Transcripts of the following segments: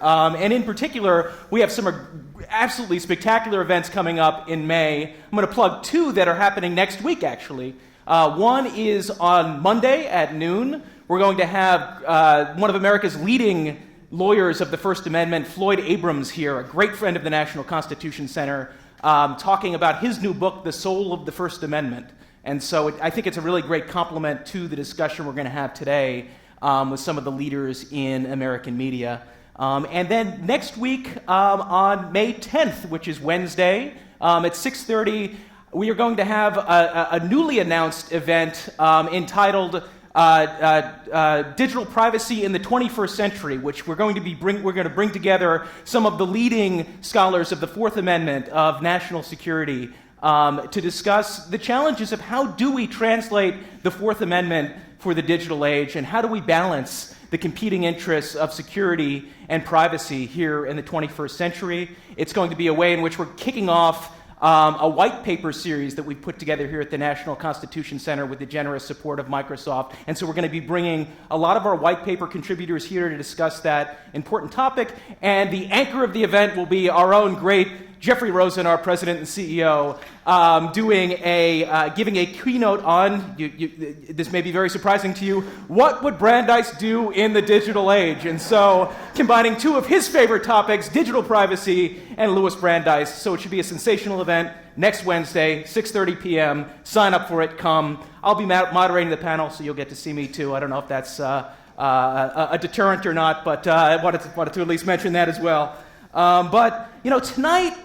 And in particular, we have some absolutely spectacular events coming up in May. I'm going to plug two that are happening next week, actually. One is on Monday at noon. We're going to have one of America's leading lawyers of the First Amendment, Floyd Abrams, here, a great friend of the National Constitution Center, talking about his new book, The Soul of the First Amendment. And so I think it's a really great complement to the discussion we're going to have today with some of the leaders in American media. And then next week on May 10th, which is Wednesday, at 6:30, we are going to have a newly announced event entitled Digital Privacy in the 21st Century, which we're going to bring together some of the leading scholars of the Fourth Amendment, of national security, to discuss the challenges of how do we translate the Fourth Amendment for the digital age, and how do we balance the competing interests of security and privacy here in the 21st century. It's going to be a way in which we're kicking off a white paper series that we've put together here at the National Constitution Center with the generous support of Microsoft. And so we're going to be bringing a lot of our white paper contributors here to discuss that important topic. And the anchor of the event will be our own great Jeffrey Rosen, our president and CEO, giving a keynote on, this may be very surprising to you, what would Brandeis do in the digital age? And so combining two of his favorite topics, digital privacy and Louis Brandeis. So it should be a sensational event next Wednesday, 6:30 p.m. Sign up for it, come. I'll be moderating the panel, so you'll get to see me too. I don't know if that's a deterrent or not, but I wanted to at least mention that as well. But tonight,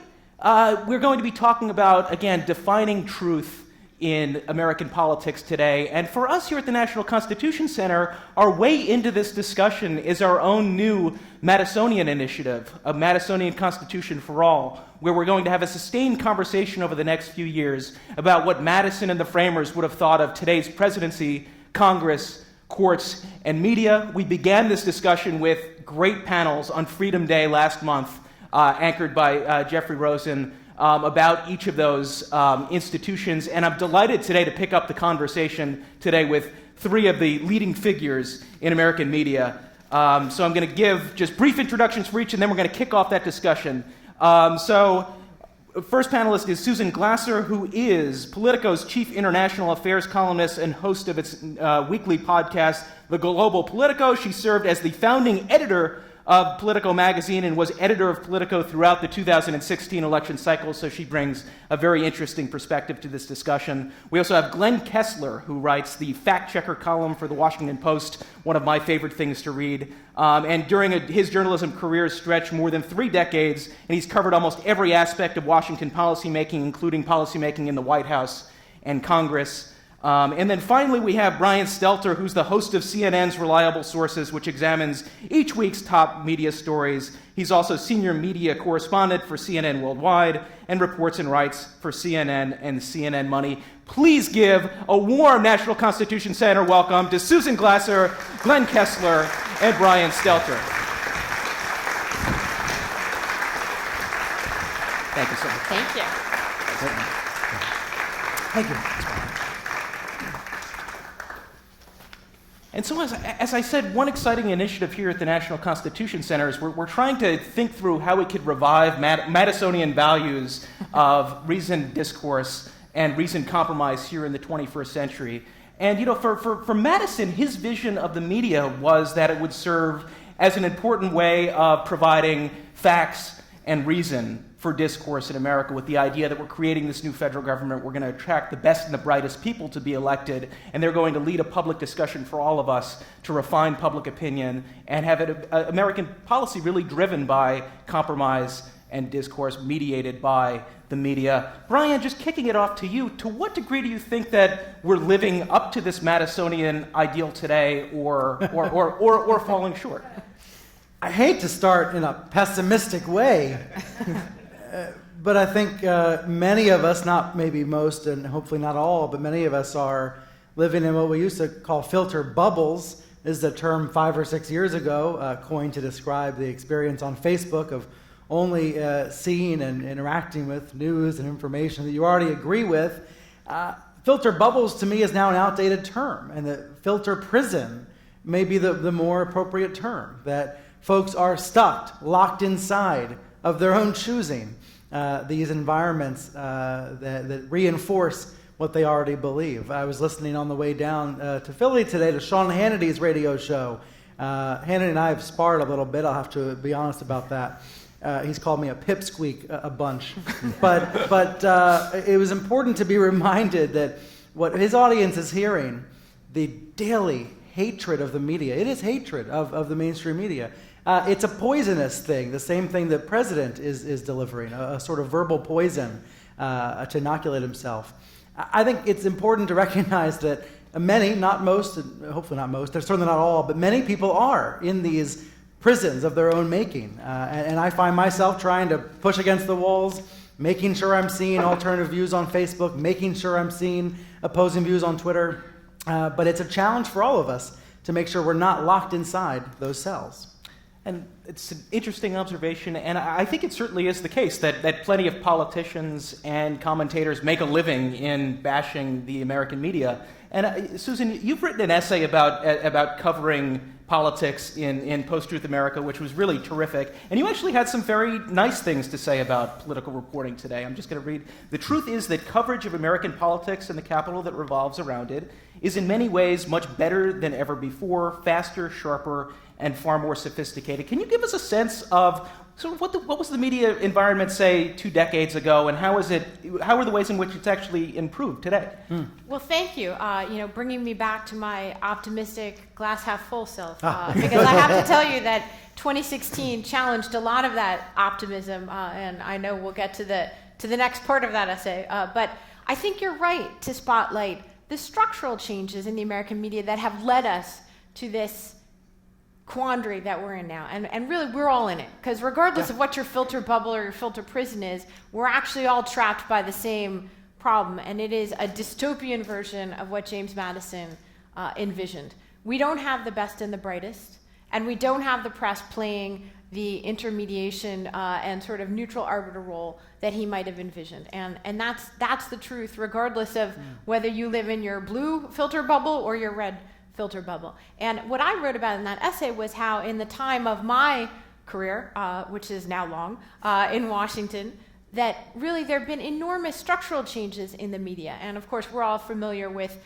we're going to be talking about, again, defining truth in American politics today. And for us here at the National Constitution Center, our way into this discussion is our own new Madisonian initiative, a Madisonian Constitution for All, where we're going to have a sustained conversation over the next few years about what Madison and the framers would have thought of today's presidency, Congress, courts, and media. We began this discussion with great panels on Freedom Day last month, anchored by Jeffrey Rosen, about each of those institutions. And I'm delighted today to pick up the conversation today with three of the leading figures in American media. So I'm going to give just brief introductions for each, and then we're going to kick off that discussion. So first panelist is Susan Glasser, who is Politico's chief international affairs columnist and host of its weekly podcast, The Global Politico. She served as the founding editor of Politico magazine and was editor of Politico throughout the 2016 election cycle, so she brings a very interesting perspective to this discussion. We also have Glenn Kessler, who writes the fact-checker column for the Washington Post, one of my favorite things to read. And during his journalism career stretched more than 3 decades, and he's covered almost every aspect of Washington policymaking, including policymaking in the White House and Congress. And then finally, we have Brian Stelter, who's the host of CNN's Reliable Sources, which examines each week's top media stories. He's also senior media correspondent for CNN Worldwide and reports and writes for CNN and CNN Money. Please give a warm National Constitution Center welcome to Susan Glasser, Glenn Kessler, and Brian Stelter. Thank you so much. Thank you. Thank you. And so, as I said, one exciting initiative here at the National Constitution Center is we're trying to think through how we could revive Madisonian values of reasoned discourse and reasoned compromise here in the 21st century. And, for Madison, his vision of the media was that it would serve as an important way of providing facts and reason for discourse in America, with the idea that we're creating this new federal government, we're going to attract the best and the brightest people to be elected, and they're going to lead a public discussion for all of us to refine public opinion and have American policy really driven by compromise and discourse mediated by the media. Brian, just kicking it off to you, to what degree do you think that we're living up to this Madisonian ideal today or falling short? I hate to start in a pessimistic way, but I think many of us, not maybe most and hopefully not all, but many of us are living in what we used to call filter bubbles. This is a term 5 or 6 years ago coined to describe the experience on Facebook of only seeing and interacting with news and information that you already agree with. Filter bubbles to me is now an outdated term, and the filter prison may be the more appropriate term. That folks are stuck, locked inside of their own choosing, these environments that reinforce what they already believe. I was listening on the way down to Philly today to Sean Hannity's radio show. Hannity and I have sparred a little bit, I'll have to be honest about that. He's called me a pipsqueak a bunch. but it was important to be reminded that what his audience is hearing, the daily hatred of the media, it is hatred of the mainstream media. It's a poisonous thing, the same thing that President is delivering, a sort of verbal poison to inoculate himself. I think it's important to recognize that many, not most, and hopefully not most, they're certainly not all, but many people are in these prisons of their own making. And I find myself trying to push against the walls, making sure I'm seeing alternative views on Facebook, making sure I'm seeing opposing views on Twitter. But it's a challenge for all of us to make sure we're not locked inside those cells. And it's an interesting observation, and I think it certainly is the case that plenty of politicians and commentators make a living in bashing the American media. And Susan, you've written an essay about covering politics in post-truth America, which was really terrific. And you actually had some very nice things to say about political reporting today. I'm just going to read. The truth is that coverage of American politics and the capital that revolves around it is in many ways much better than ever before, faster, sharper, and far more sophisticated. Can you give us a sense of sort of what was the media environment, say, 2 decades ago, and how are the ways in which it's actually improved today? Well, thank you. Bringing me back to my optimistic glass half full self, because I have to tell you that 2016 challenged a lot of that optimism, and I know we'll get to the next part of that essay. But I think you're right to spotlight the structural changes in the American media that have led us to this quandary that we're in now. And really, we're all in it. Because regardless of what your filter bubble or your filter prison is, we're actually all trapped by the same problem. And it is a dystopian version of what James Madison envisioned. We don't have the best and the brightest. And we don't have the press playing the intermediation and sort of neutral arbiter role that he might have envisioned. And that's the truth, regardless of whether you live in your blue filter bubble or your red filter bubble. And what I wrote about in that essay was how in the time of my career, which is now long, in Washington, that really there have been enormous structural changes in the media. And of course, we're all familiar with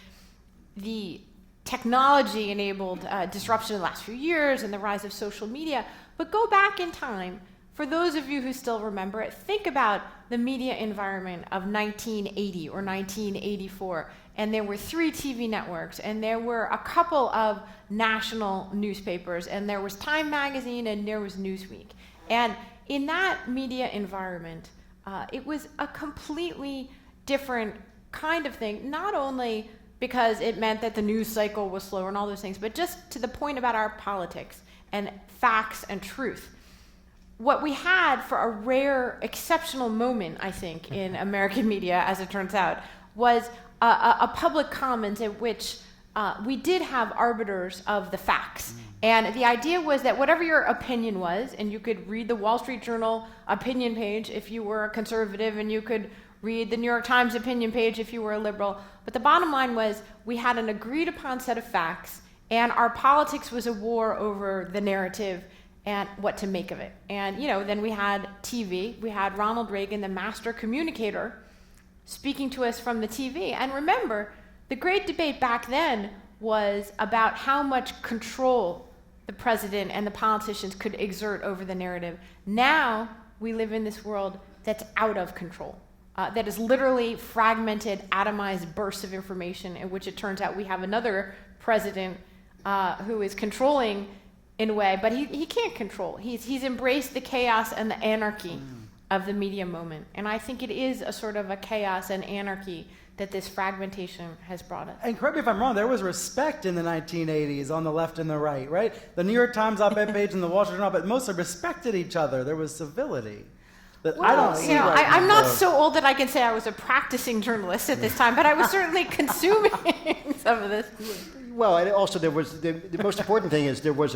the technology-enabled disruption in the last few years and the rise of social media. But go back in time, for those of you who still remember it, think about the media environment of 1980 or 1984. And there were 3 TV networks, and there were a couple of national newspapers, and there was Time Magazine, and there was Newsweek. And in that media environment, it was a completely different kind of thing, not only because it meant that the news cycle was slower and all those things, but just to the point about our politics and facts and truth. What we had for a rare, exceptional moment, I think, in American media, as it turns out, was a public commons in which we did have arbiters of the facts. And the idea was that whatever your opinion was, and you could read the Wall Street Journal opinion page if you were a conservative, and you could read the New York Times opinion page if you were a liberal, but the bottom line was we had an agreed upon set of facts, and our politics was a war over the narrative and what to make of it. And then we had TV, we had Ronald Reagan, the master communicator, speaking to us from the TV. And remember, the great debate back then was about how much control the president and the politicians could exert over the narrative. Now we live in this world that's out of control, that is literally fragmented, atomized bursts of information, in which it turns out we have another president who is controlling in a way, but he can't control. He's embraced the chaos and the anarchy of the media moment. And I think it is a sort of a chaos and anarchy that this fragmentation has brought us. And correct me if I'm wrong, there was respect in the 1980s on the left and the right? The New York Times op-ed page and the Wall Street Journal, but mostly respected each other. There was civility. That I don't see right I'm now. not so old that I can say I was a practicing journalist at this time, but I was certainly consuming some of this. Well, and also there was, the most important thing is there was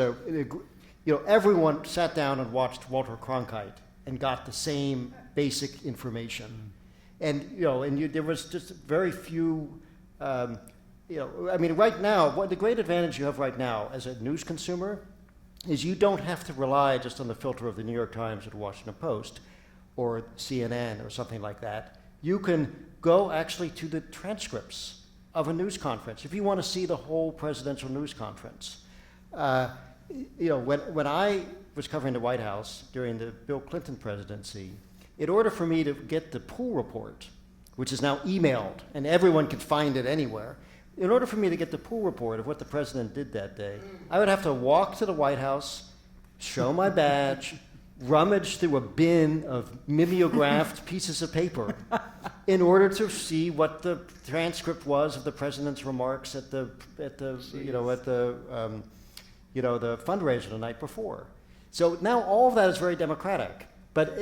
everyone sat down and watched Walter Cronkite and got the same basic information. And, there was just very few, right now, the great advantage you have right now as a news consumer is you don't have to rely just on the filter of the New York Times or the Washington Post or CNN or something like that. You can go actually to the transcripts of a news conference if you want to see the whole presidential news conference. When I was covering the White House during the Bill Clinton presidency, in order for me to get the pool report, which is now emailed and everyone could find it anywhere, in order for me to get the pool report of what the president did that day, I would have to walk to the White House, show my badge, rummage through a bin of mimeographed pieces of paper in order to see what the transcript was of the president's remarks at the fundraiser the night before. So now all of that is very democratic. But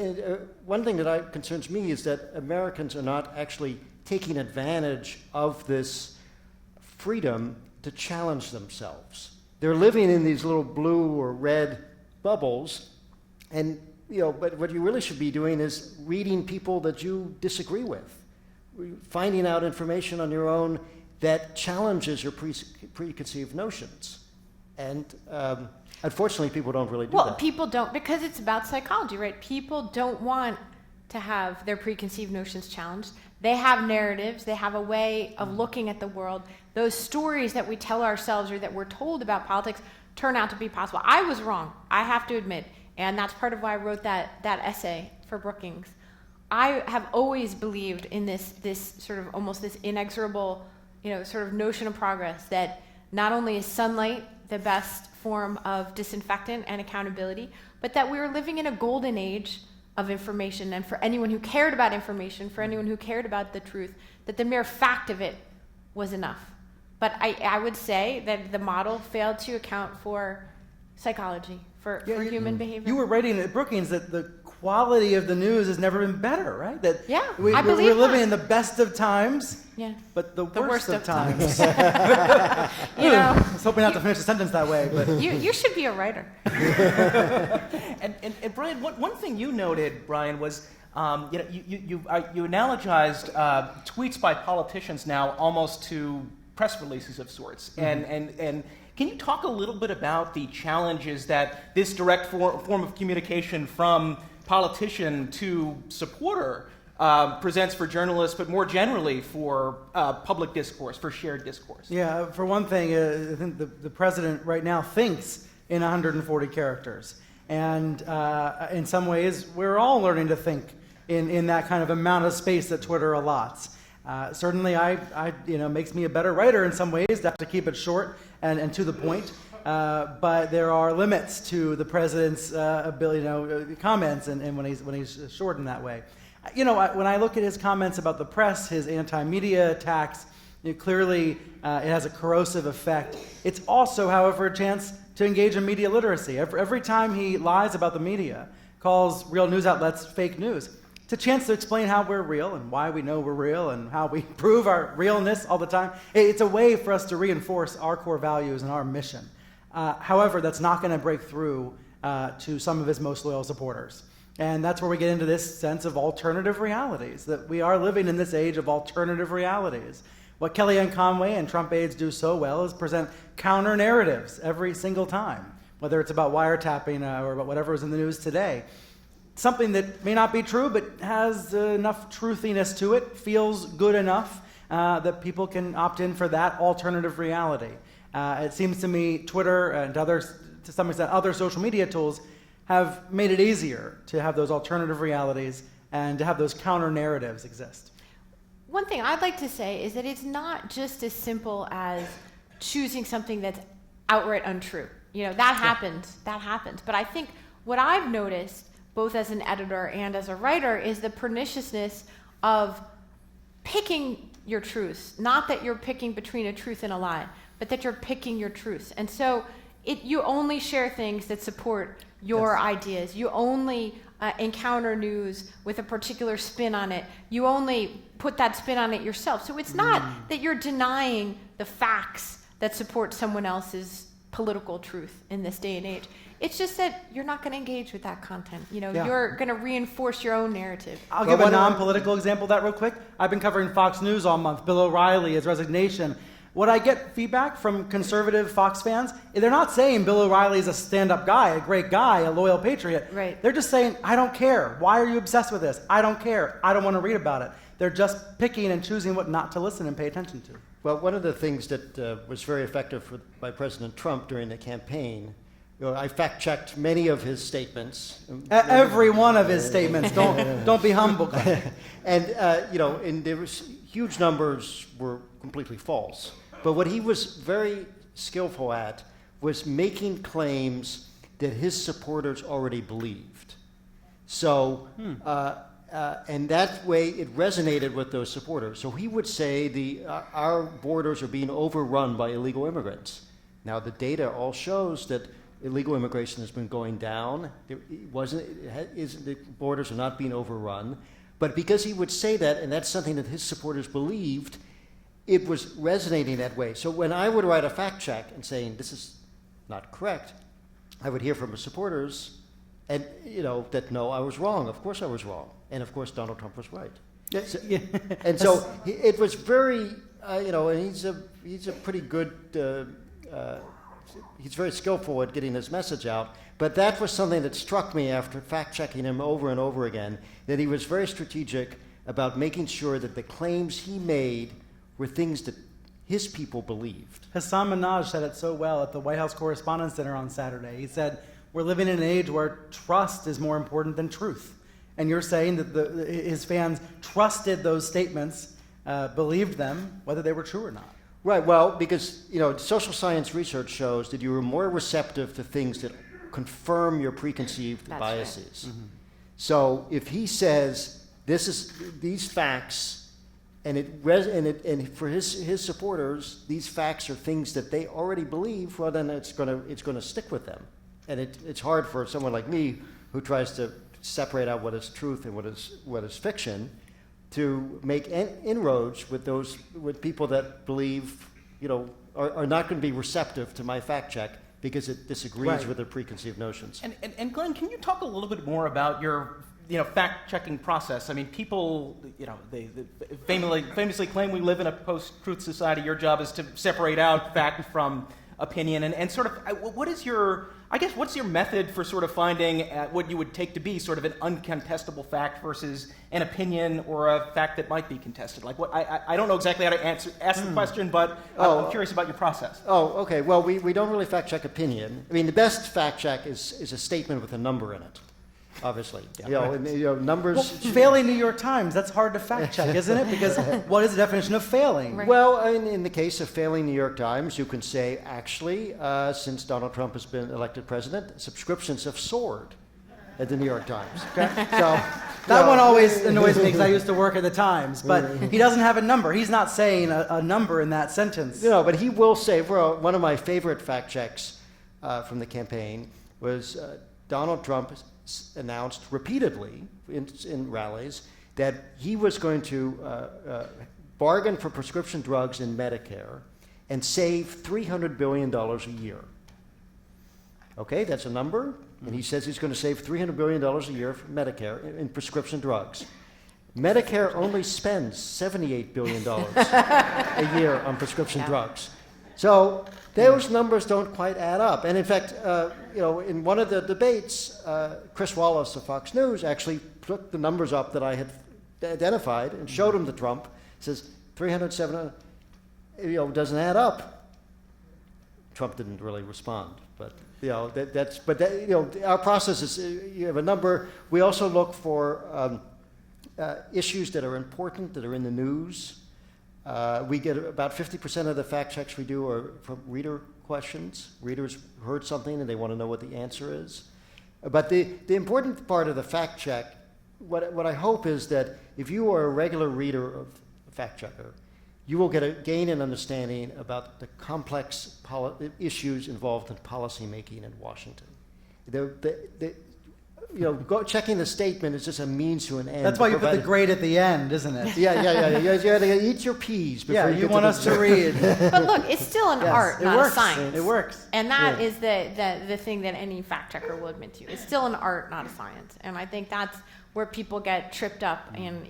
one thing that concerns me is that Americans are not actually taking advantage of this freedom to challenge themselves. They're living in these little blue or red bubbles, and but what you really should be doing is reading people that you disagree with, finding out information on your own that challenges your preconceived notions. And unfortunately, people don't really do that. Well, people don't, because it's about psychology, right? People don't want to have their preconceived notions challenged. They have narratives. They have a way of looking at the world. Those stories that we tell ourselves or that we're told about politics turn out to be possible. I was wrong, I have to admit, and that's part of why I wrote that essay for Brookings. I have always believed in this sort of almost this inexorable, sort of notion of progress, that not only is sunlight the best form of disinfectant and accountability, but that we were living in a golden age of information, and for anyone who cared about information, for anyone who cared about the truth, that the mere fact of it was enough. But I would say that the model failed to account for psychology, for human behavior. You were writing at Brookings that the quality of the news has never been better, right? I we're believe living that. in the best of times, but the worst of times. I was hoping not to finish the sentence that way, but you should be a writer. And Brian, one thing you noted, Brian, was you analogized tweets by politicians now almost to press releases of sorts, and can you talk a little bit about the challenges that this direct form of communication from politician to supporter presents for journalists, but more generally for public discourse, for shared discourse? Yeah, for one thing, I think the president right now thinks in 140 characters. And in some ways, we're all learning to think in that kind of amount of space that Twitter allots. Certainly, makes me a better writer in some ways to have to keep it short and to the point. But there are limits to the president's ability, comments, and when he's short in that way. When I look at his comments about the press, his anti-media attacks, clearly it has a corrosive effect. It's also, however, a chance to engage in media literacy. Every time he lies about the media, calls real news outlets fake news, it's a chance to explain how we're real and why we know we're real and how we prove our realness all the time. It's a way for us to reinforce our core values and our mission. However, that's not going to break through to some of his most loyal supporters. And that's where we get into this sense of alternative realities, that we are living in this age of alternative realities. What Kellyanne Conway and Trump aides do so well is present counter narratives every single time, whether it's about wiretapping or about whatever was in the news today. Something that may not be true, but has enough truthiness to it, feels good enough that people can opt in for that alternative reality. It seems to me Twitter and others, to some extent other social media tools, have made it easier to have those alternative realities and to have those counter narratives exist. One thing I'd like to say is that it's not just as simple as choosing something that's outright untrue. That happens. But I think what I've noticed, both as an editor and as a writer, is the perniciousness of picking your truths. Not that you're picking between a truth and a lie, but that you're picking your truths. And so you only share things that support your ideas. You only encounter news with a particular spin on it. You only put that spin on it yourself. So it's not that you're denying the facts that support someone else's political truth in this day and age. It's just that you're not going to engage with that content. You're going to reinforce your own narrative. I'll give a non-political example of that real quick. I've been covering Fox News all month. Bill O'Reilly, his resignation. What I get feedback from conservative Fox fans, they're not saying Bill O'Reilly is a stand-up guy, a great guy, a loyal patriot. Right. They're just saying, I don't care. Why are you obsessed with this? I don't care. I don't want to read about it. They're just picking and choosing what not to listen and pay attention to. Well, one of the things that was very effective by President Trump during the campaign, I fact-checked many of his statements. Every one of his statements. Don't be humble. And and there was huge numbers were completely false. But what he was very skillful at was making claims that his supporters already believed. So, and that way it resonated with those supporters. So he would say our borders are being overrun by illegal immigrants. Now the data all shows that illegal immigration has been going down. The borders are not being overrun. But because he would say that, and that's something that his supporters believed, it was resonating that way. So when I would write a fact check and saying this is not correct, I would hear from his supporters, and that no, I was wrong. Of course I was wrong, and of course Donald Trump was right. And so it was very, and he's a pretty good. He's very skillful at getting his message out. But that was something that struck me after fact-checking him over and over again, that he was very strategic about making sure that the claims he made were things that his people believed. Hassan Minhaj said it so well at the White House Correspondents' Dinner on Saturday. He said, we're living in an age where trust is more important than truth. And you're saying that his fans trusted those statements, believed them, whether they were true or not. Right, well, because social science research shows that you are more receptive to things that confirm your preconceived biases. Right. Mm-hmm. So if he says these facts, and for his supporters, these facts are things that they already believe, well, then it's gonna stick with them, and it's hard for someone like me who tries to separate out what is truth and what is fiction, to make inroads with people that believe, are not going to be receptive to my fact check because it disagrees with their preconceived notions. And Glenn, can you talk a little bit more about your fact-checking process? I mean, people, they famously claim we live in a post-truth society. Your job is to separate out fact from opinion, and sort of, what's your method for sort of finding what you would take to be sort of an uncontestable fact versus an opinion or a fact that might be contested? Like, I don't know exactly how to ask the question, but I'm curious about your process. Oh, okay. Well, we don't really fact check opinion. I mean, the best fact check is a statement with a number in it. Obviously, numbers. Well, failing New York Times, that's hard to fact check, isn't it? Because what is the definition of failing? Right. Well, in the case of failing New York Times, you can say, actually, since Donald Trump has been elected president, subscriptions have soared at the New York Times. Okay? So that one always annoys me because I used to work at the Times, but he doesn't have a number. He's not saying a number in that sentence. But he will say, one of my favorite fact checks from the campaign was Donald Trump announced repeatedly in rallies that he was going to bargain for prescription drugs in Medicare and save $300 billion a year. Okay, that's a number, and he says he's going to save $300 billion a year for Medicare in prescription drugs. Medicare only spends $78 billion a year on prescription drugs. So those numbers don't quite add up. And in fact, in one of the debates, Chris Wallace of Fox News actually took the numbers up that I had identified and showed them to Trump. Says 300, 700, doesn't add up. Trump didn't really respond, but our process is you have a number. We also look for issues that are important, that are in the news. We get about 50% of the fact checks we do are from reader questions. Readers heard something and they want to know what the answer is. But the important part of the fact check, what I hope is that if you are a regular reader of a fact checker, you will gain an understanding about the complex issues involved in policymaking in Washington. Checking the statement is just a means to an end. That's why you put the grade at the end, isn't it? Yeah. You gotta eat your peas before you want us to read. But look, it's still an art, not a science. It works. And that is the thing that any fact checker will admit to. It's still an art, not a science. And I think that's where people get tripped up and,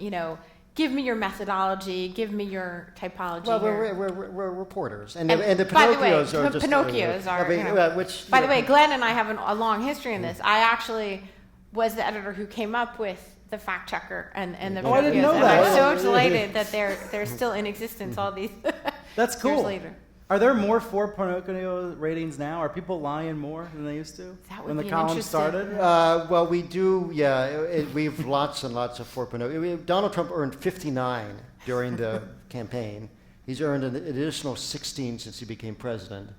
give me your methodology, give me your typology. Well, here. we're reporters, and And the by the way, Pinocchios are just Pinocchios are, I mean, you know, which. By you the know, way, Glenn and I have a long history in this. I actually was the editor who came up with the fact checker and the Oh, I didn't Pinocchios, know and that. I'm so delighted that they're still in existence all these That's years cool. later. Are there more for Pinocchio ratings now? Are people lying more than they used to That would when the be an column interesting- started? well, we do, we have lots and lots of for Pinocchio. Donald Trump earned 59 during the campaign. He's earned an additional 16 since he became president,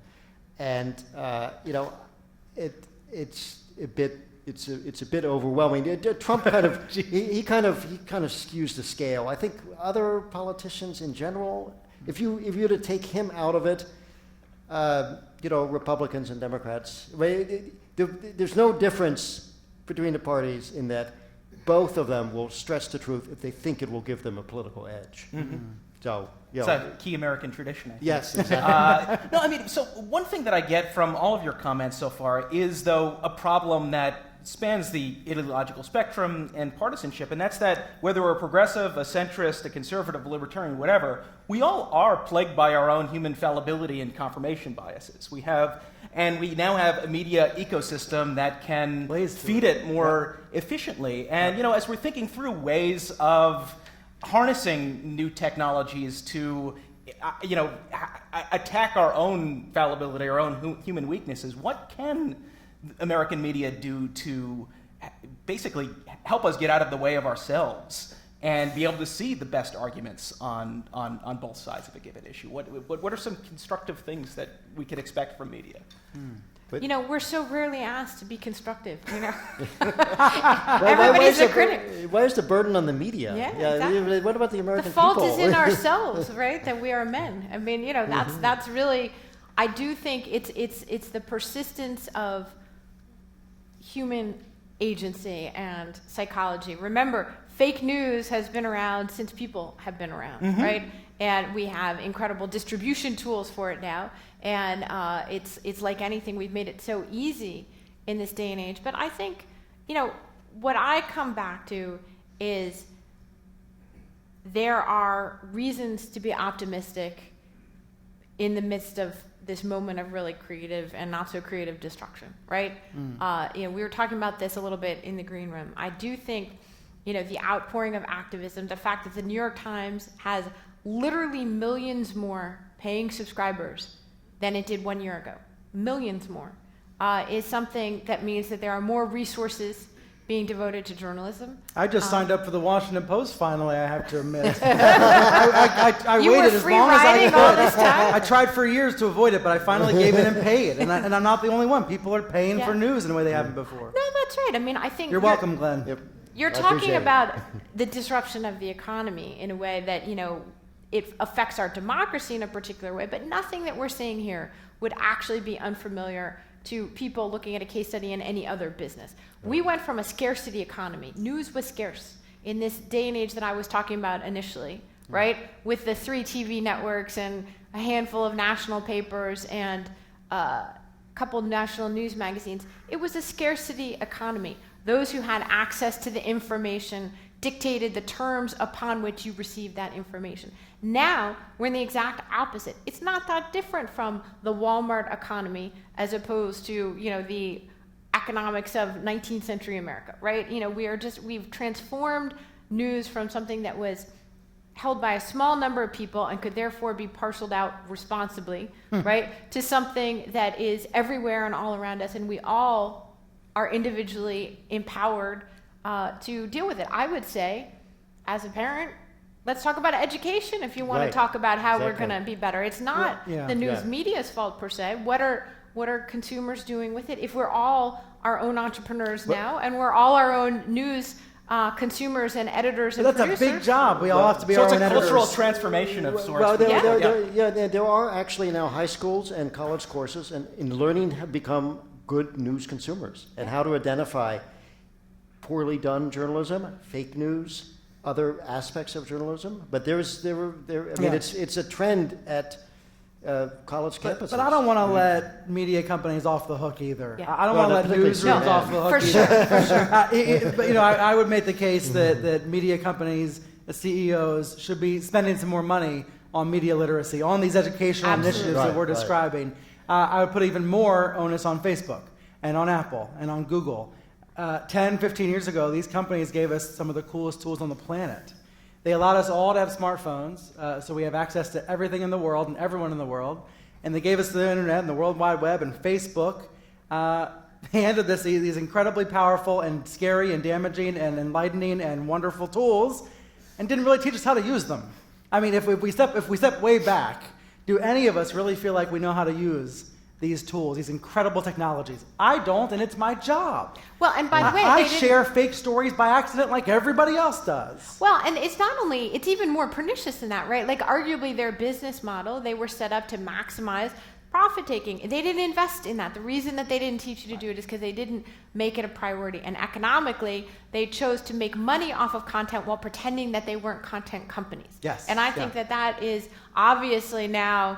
and it's a bit overwhelming. Trump kind of he kind of skews the scale. I think other politicians in general, if you were to take him out of it, Republicans and Democrats, there's no difference between the parties in that both of them will stretch the truth if they think it will give them a political edge. Mm-hmm. So, It's a key American tradition, I think. yes, exactly. No, I mean, so one thing that I get from all of your comments so far is, though, a problem that spans the ideological spectrum and partisanship, and that's that whether we're a progressive, a centrist, a conservative, a libertarian, whatever, we all are plagued by our own human fallibility and confirmation biases. We now have a media ecosystem that can feed it more efficiently. And, as we're thinking through ways of harnessing new technologies to, attack our own fallibility, our own human weaknesses, what can American media do to basically help us get out of the way of ourselves and be able to see the best arguments on both sides of a given issue? What are some constructive things that we could expect from media? We're so rarely asked to be constructive. Well, Everybody's a critic. Why is the burden on the media? Yeah, exactly. What about the American The fault people? is in ourselves, right? That we are men. I mean, that's really. I do think it's the persistence of human agency and psychology. Remember, fake news has been around since people have been around, right? And we have incredible distribution tools for it now. And it's like anything, we've made it so easy in this day and age. But I think, what I come back to is there are reasons to be optimistic in the midst of this moment of really creative and not so creative destruction, right? We were talking about this a little bit in the green room. I do think, the outpouring of activism, the fact that the New York Times has literally millions more paying subscribers than it did 1 year ago, millions more, is something that means that there are more resources being devoted to journalism. I just signed up for the Washington Post finally, I have to admit. I You were waited as long as I free-riding could. all this time? I tried for years to avoid it, but I finally gave in and paid. And I'm not the only one. People are paying Yeah. for news in a way they haven't before. No, that's right. I mean, I think You're welcome, Glenn. Yep. You're I talking appreciate it. about the disruption of the economy in a way that, it affects our democracy in a particular way, but nothing that we're seeing here would actually be unfamiliar to people looking at a case study in any other business. We went from a scarcity economy. News was scarce in this day and age that I was talking about initially, right? With the 3 TV networks and a handful of national papers and a couple of national news magazines. It was a scarcity economy. Those who had access to the information dictated the terms upon which you received that information. Now, we're in the exact opposite. It's not that different from the Walmart economy as opposed to, the economics of 19th century America, right? We've transformed news from something that was held by a small number of people and could therefore be parceled out responsibly, right? To something that is everywhere and all around us, and we all are individually empowered to deal with it. I would say, as a parent, let's talk about education if you want Right. to talk about how we're Exactly. going to be better. It's not Yeah. the news Yeah. media's fault per se. What are consumers doing with it? If we're all our own entrepreneurs now and we're all our own news consumers and editors and That's a producers. big job. We all have to be So our it's own a cultural editors. transformation of sorts. Well, Yeah. there are actually now high schools and college courses in learning have become good news consumers and how to identify poorly done journalism, fake news, other aspects of journalism. But I mean, Yeah. it's a trend at college campuses. But I don't want to let media companies off the hook either. Yeah. I don't Well, want to let particularly newsrooms CNN. off the hook For either. sure, for sure. But I would make the case that media companies, the CEOs should be spending some more money on media literacy, on these educational Absolutely. initiatives that we're describing. I would put even more onus on Facebook and on Apple and on Google. 10, 15 years ago, these companies gave us some of the coolest tools on the planet. They allowed us all to have smartphones, so we have access to everything in the world and everyone in the world. And they gave us the internet and the World Wide Web and Facebook. They handed us these incredibly powerful and scary and damaging and enlightening and wonderful tools and didn't really teach us how to use them. I mean, if we step way back, do any of us really feel like we know how to use these tools, these incredible technologies? I don't, and it's my job. Well, and by the way, I they didn't- share fake stories by accident like everybody else does. Well, and it's not only, it's even more pernicious than that, right? Like, arguably, their business model, they were set up to maximize profit taking. They didn't invest in that. The reason that they didn't teach you to do it is because they didn't make it a priority. And economically, they chose to make money off of content while pretending that they weren't content companies. Yes, And I think yeah. that is obviously now,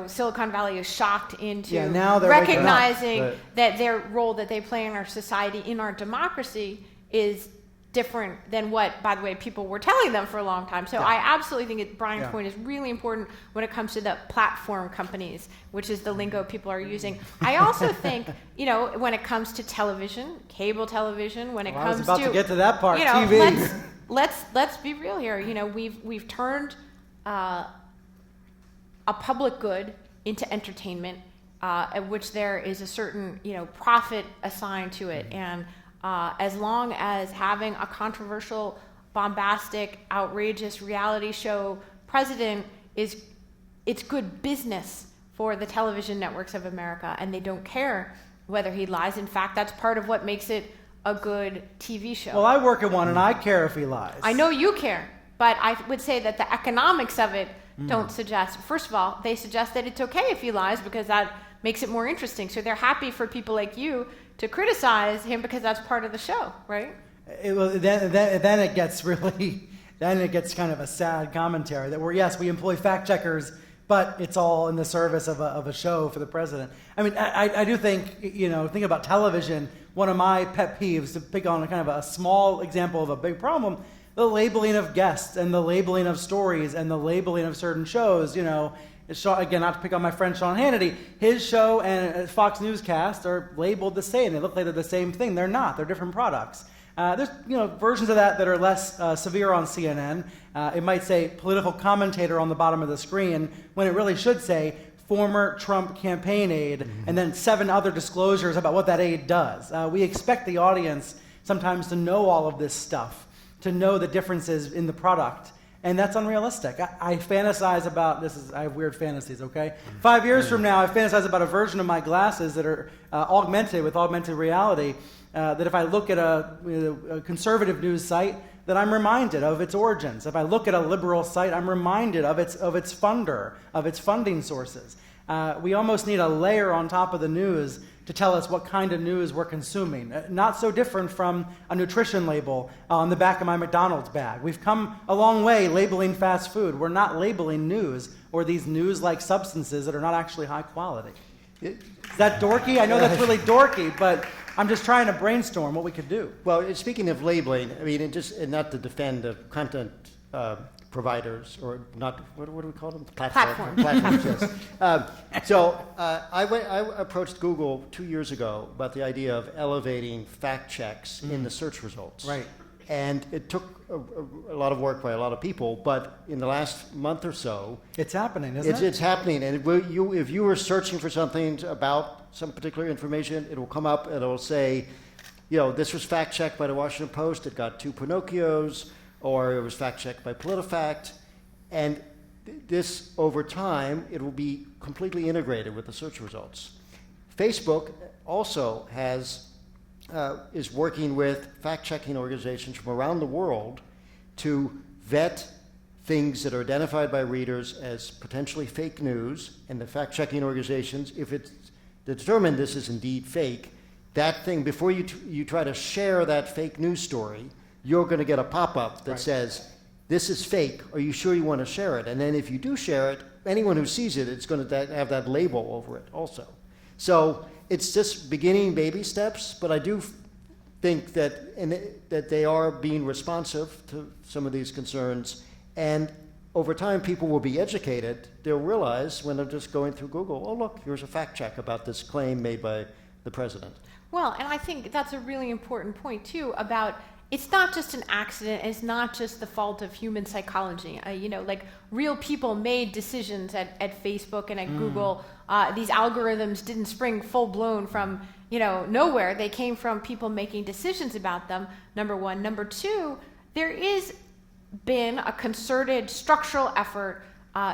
Silicon Valley is shocked into Yeah, now they're waking up. recognizing Right. that their role that they play in our society, in our democracy, is different than what, by the way, people were telling them for a long time. So Yeah. I absolutely think Brian's Yeah. point is really important when it comes to the platform companies, which is the lingo people are using. I also think, when it comes to television, cable television, when it Well, I was comes about to get to that part, TV. let's be real here. We've turned a public good into entertainment, at which there is a certain profit assigned to it, and as long as having a controversial, bombastic, outrageous reality show president it's good business for the television networks of America, and they don't care whether he lies. In fact, that's part of what makes it a good TV show. Well, I work at one, and I care if he lies. I know you care, but I would say that the economics of it don't suggest. First of all, they suggest that it's okay if he lies because that makes it more interesting. So they're happy for people like you to criticize him because that's part of the show, right? Then it gets really, then it gets kind of a sad commentary that we employ fact checkers, but it's all in the service of a show for the president. I mean, I do think, think about television. One of my pet peeves, to pick on kind of a small example of a big problem, the labeling of guests and the labeling of stories and the labeling of certain shows, again, not to pick on my friend Sean Hannity, his show and Fox Newscast are labeled the same. They look like they're the same thing. They're not. They're different products. There's versions of that are less severe on CNN. It might say political commentator on the bottom of the screen when it really should say former Trump campaign aide, and then 7 other disclosures about what that aide does. We expect the audience sometimes to know all of this stuff, to know the differences in the product. And that's unrealistic. I fantasize about, I have weird fantasies, okay? 5 years from now, I fantasize about a version of my glasses that are augmented with augmented reality, that if I look at a conservative news site, that I'm reminded of its origins. If I look at a liberal site, I'm reminded of its funder, of its funding sources. We almost need a layer on top of the news to tell us what kind of news we're consuming. Not so different from a nutrition label on the back of my McDonald's bag. We've come a long way labeling fast food. We're not labeling news or these news-like substances that are not actually high quality. Is that dorky? I know that's really dorky, but I'm just trying to brainstorm what we could do. Well, speaking of labeling, I mean, and not to defend the content providers, or not, what do we call them? Platform. Platforms, yes. I approached Google 2 years ago about the idea of elevating fact checks in the search results. Right. And it took a lot of work by a lot of people, but in the last month or so, It's happening, isn't it? it's happening. And if you were searching for something about some particular information, it will come up and it will say, this was fact checked by the Washington Post. It got 2 Pinocchios, or it was fact checked by PolitiFact. And this, over time, it will be completely integrated with the search results. Facebook also is working with fact-checking organizations from around the world to vet things that are identified by readers as potentially fake news, and the fact-checking organizations, if it's determined this is indeed fake, that thing, before you try to share that fake news story, you're going to get a pop-up that says, this is fake, are you sure you want to share it? And then if you do share it, anyone who sees it, it's going to have that label over it also. So it's just beginning baby steps, but I do think that they are being responsive to some of these concerns, and over time people will be educated. They'll realize when they're just going through Google, oh look, here's a fact check about this claim made by the president. Well, and I think that's a really important point too about it's not just an accident. It's not just the fault of human psychology. Like real people made decisions at Facebook and at Google. These algorithms didn't spring full blown from nowhere. They came from people making decisions about them. Number one. Number two, there is been a concerted structural effort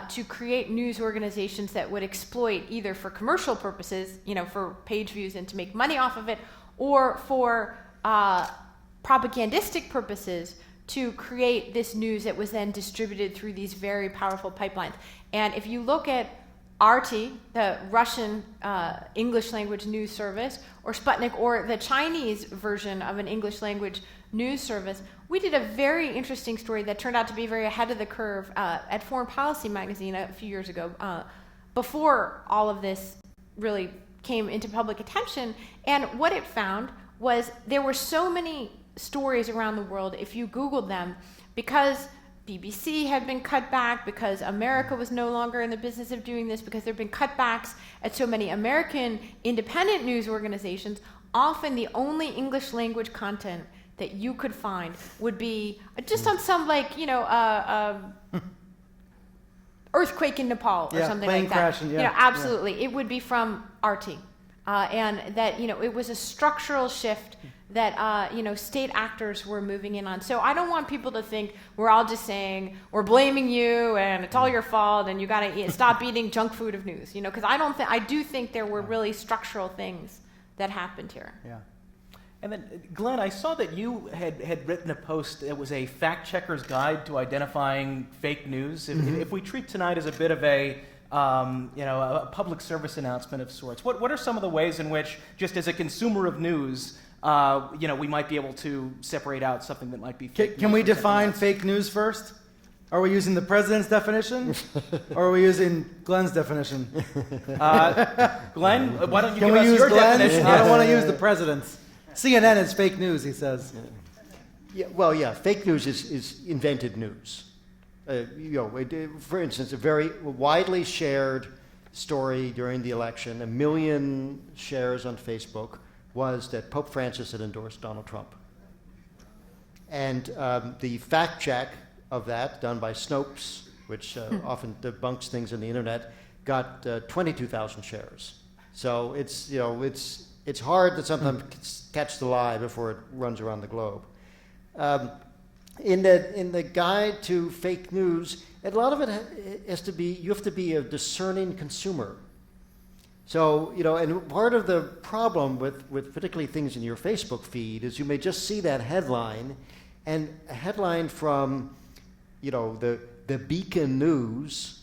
to create news organizations that would exploit either for commercial purposes, for page views and to make money off of it, or for propagandistic purposes to create this news that was then distributed through these very powerful pipelines. And if you look at RT, the Russian English language news service, or Sputnik, or the Chinese version of an English language news service, we did a very interesting story that turned out to be very ahead of the curve at Foreign Policy magazine a few years ago, before all of this really came into public attention. And what it found was there were so many stories around the world, if you Googled them, because BBC had been cut back, because America was no longer in the business of doing this, because there have been cutbacks at so many American independent news organizations, often the only English language content that you could find would be just on some earthquake in Nepal or something like that. Crashing, Absolutely. It would be from RT. And that, it was a structural shift that, state actors were moving in on. So I don't want people to think we're all just saying, we're blaming you and it's all your fault and you got to stop eating junk food of news, because I do think there were really structural things that happened here. Yeah. And then, Glenn, I saw that you had written a post that was a fact checker's guide to identifying fake news. If we treat tonight as a bit of a public service announcement of sorts, what are some of the ways in which, just as a consumer of news, we might be able to separate out something that might be fake news? Can we define fake news first? Are we using the president's definition, or are we using Glenn's definition? Glenn, why don't you Can give we us use your Glenn's? definition? I don't want to use the president's. CNN is fake news, he says. Fake news is invented news. For instance, a very widely shared story during the election, 1 million shares on Facebook, was that Pope Francis had endorsed Donald Trump. And the fact check of that, done by Snopes, which often debunks things on the internet, got 22,000 shares. So it's hard to sometimes catch the lie before it runs around the globe. In the guide to fake news, a lot of it has to be, you have to be a discerning consumer. So, and part of the problem with particularly things in your Facebook feed is you may just see that headline, and a headline from, the Beacon News,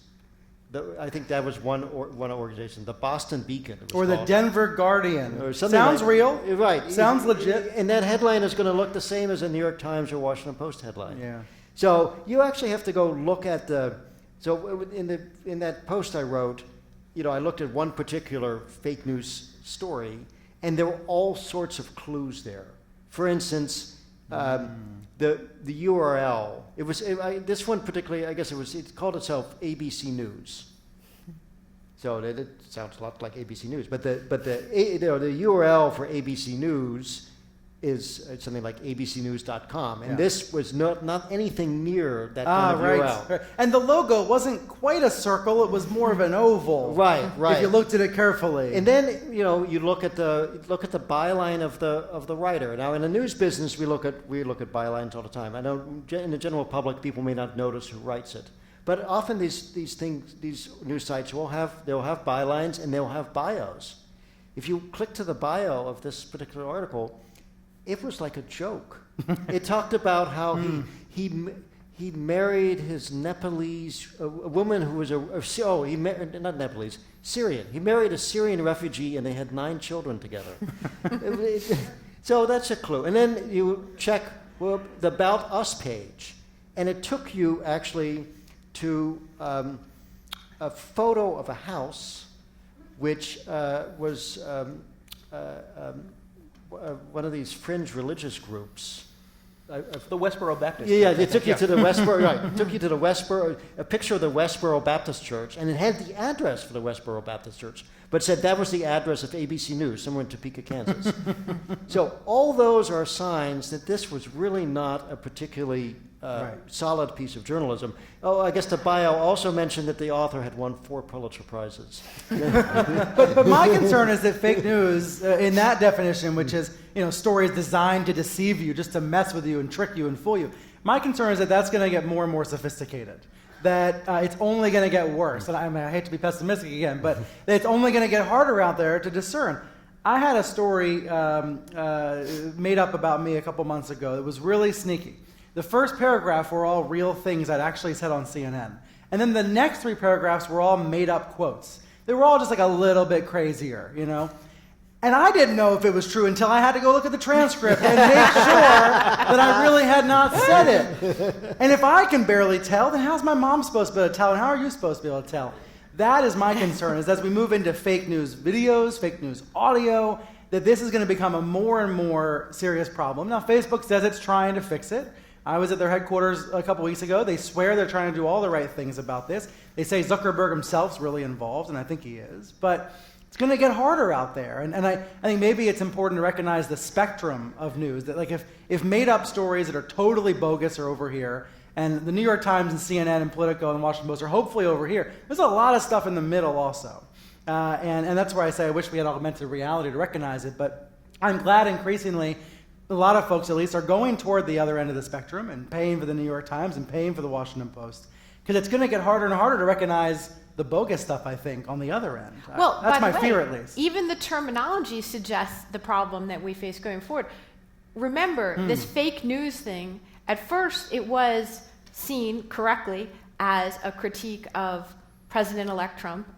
I think that was one organization, the Boston Beacon. Or the Denver Guardian. Or something Sounds like, real. Right. Sounds legit. And that headline is going to look the same as a New York Times or Washington Post headline. Yeah. So you actually have to go look at in that post I wrote, I looked at one particular fake news story, and there were all sorts of clues there. For instance, the URL. This one particularly, I guess it called itself ABC News. So it sounds a lot like ABC News, but the URL for ABC News is something like abcnews.com, and this was not anything near that kind of URL. Right. And the logo wasn't quite a circle; it was more of an oval. Right. If you looked at it carefully. And then you look at the byline of the writer. Now, in the news business, we look at bylines all the time. I know in the general public, people may not notice who writes it, but often these news sites will have bylines and they'll have bios. If you click to the bio of this particular article, it was like a joke. It talked about how he married his Nepalese, a woman who was not Nepalese, Syrian. He married a Syrian refugee and they had 9 children together. So that's a clue. And then you check the About Us page, and it took you actually to a photo of a house which was one of these fringe religious groups. The Westboro Baptist. Yeah, they took you to the Westboro, right? Took you to the Westboro, a picture of the Westboro Baptist Church, and it had the address for the Westboro Baptist Church, but said that was the address of ABC News, somewhere in Topeka, Kansas. So all those are signs that this was really not a particularly solid piece of journalism. Oh, I guess the bio also mentioned that the author had won 4 Pulitzer Prizes. But my concern is that fake news, in that definition, which is stories designed to deceive you, just to mess with you and trick you and fool you. My concern is that that's going to get more and more sophisticated. That it's only going to get worse. And I hate to be pessimistic again, but that it's only going to get harder out there to discern. I had a story made up about me a couple months ago that was really sneaky. The first paragraph were all real things I'd actually said on CNN. And then the next 3 paragraphs were all made up quotes. They were all just like a little bit crazier, And I didn't know if it was true until I had to go look at the transcript and make sure that I really had not said it. And if I can barely tell, then how's my mom supposed to be able to tell, and how are you supposed to be able to tell? That is my concern, is as we move into fake news videos, fake news audio, that this is going to become a more and more serious problem. Now, Facebook says it's trying to fix it. I was at their headquarters a couple weeks ago. They swear they're trying to do all the right things about this. They say Zuckerberg himself's really involved, and I think he is. But it's going to get harder out there. And I think maybe it's important to recognize the spectrum of news. That if made-up stories that are totally bogus are over here, and the New York Times and CNN and Politico and Washington Post are hopefully over here, there's a lot of stuff in the middle also. And that's where I say I wish we had augmented reality to recognize it. But I'm glad increasingly a lot of folks, at least, are going toward the other end of the spectrum and paying for the New York Times and paying for the Washington Post. Because it's going to get harder and harder to recognize the bogus stuff, I think, on the other end. Well, that's by my the way, fear, at least. Even the terminology suggests the problem that we face going forward. Remember, this fake news thing, at first it was seen correctly as a critique of President-elect Trump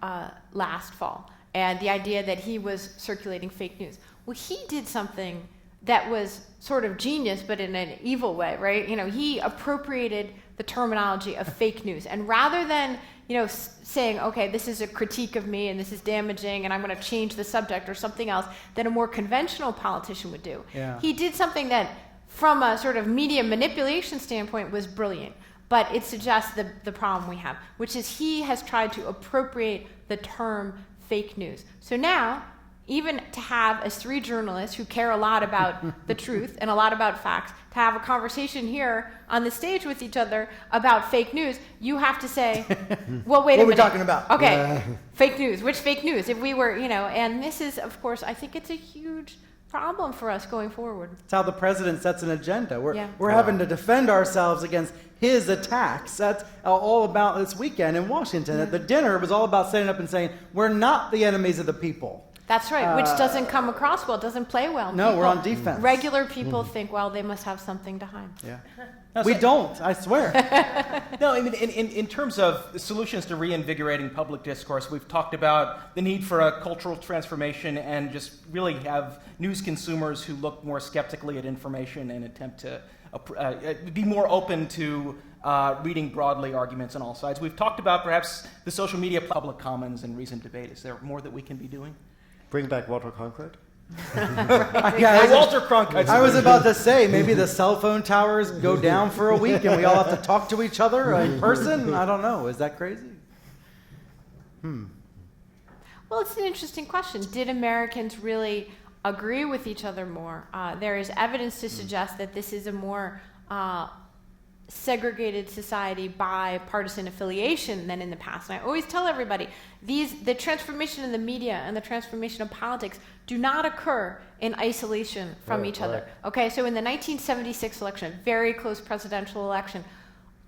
last fall, and the idea that he was circulating fake news. Well, he did something that was sort of genius, but in an evil way, right? He appropriated the terminology of fake news, and rather than saying, okay, this is a critique of me and this is damaging and I'm going to change the subject or something else that a more conventional politician would do. Yeah. He did something that, from a sort of media manipulation standpoint, was brilliant. But it suggests the problem we have, which is he has tried to appropriate the term fake news. So now, even to have, as 3 journalists who care a lot about the truth and a lot about facts, to have a conversation here on the stage with each other about fake news, you have to say, well, wait a minute. What are we talking about? Okay, fake news. Which fake news? If we were, and this is, of course, I think it's a huge problem for us going forward. It's how the president sets an agenda. Yeah. We're having to defend ourselves against his attacks. That's all about this weekend in Washington. At the dinner, it was all about standing up and saying, we're not the enemies of the people. That's right, which doesn't come across well, doesn't play well. No, we're on defense. Regular people think, well, they must have something to hide. Yeah. We don't, I swear. No, I mean, in terms of solutions to reinvigorating public discourse, we've talked about the need for a cultural transformation and just really have news consumers who look more skeptically at information and attempt to be more open to reading broadly arguments on all sides. We've talked about perhaps the social media public commons and recent debate. Is there more that we can be doing? Bring back Walter Cronkite? Walter Cronkite. I was about to say, maybe the cell phone towers go down for a week and we all have to talk to each other in person? I don't know. Is that crazy? Well, it's an interesting question. Did Americans really agree with each other more? There is evidence to suggest that this is a more segregated society by partisan affiliation than in the past. And I always tell everybody, the transformation in the media and the transformation of politics do not occur in isolation from each other. Okay, so in the 1976 election, very close presidential election,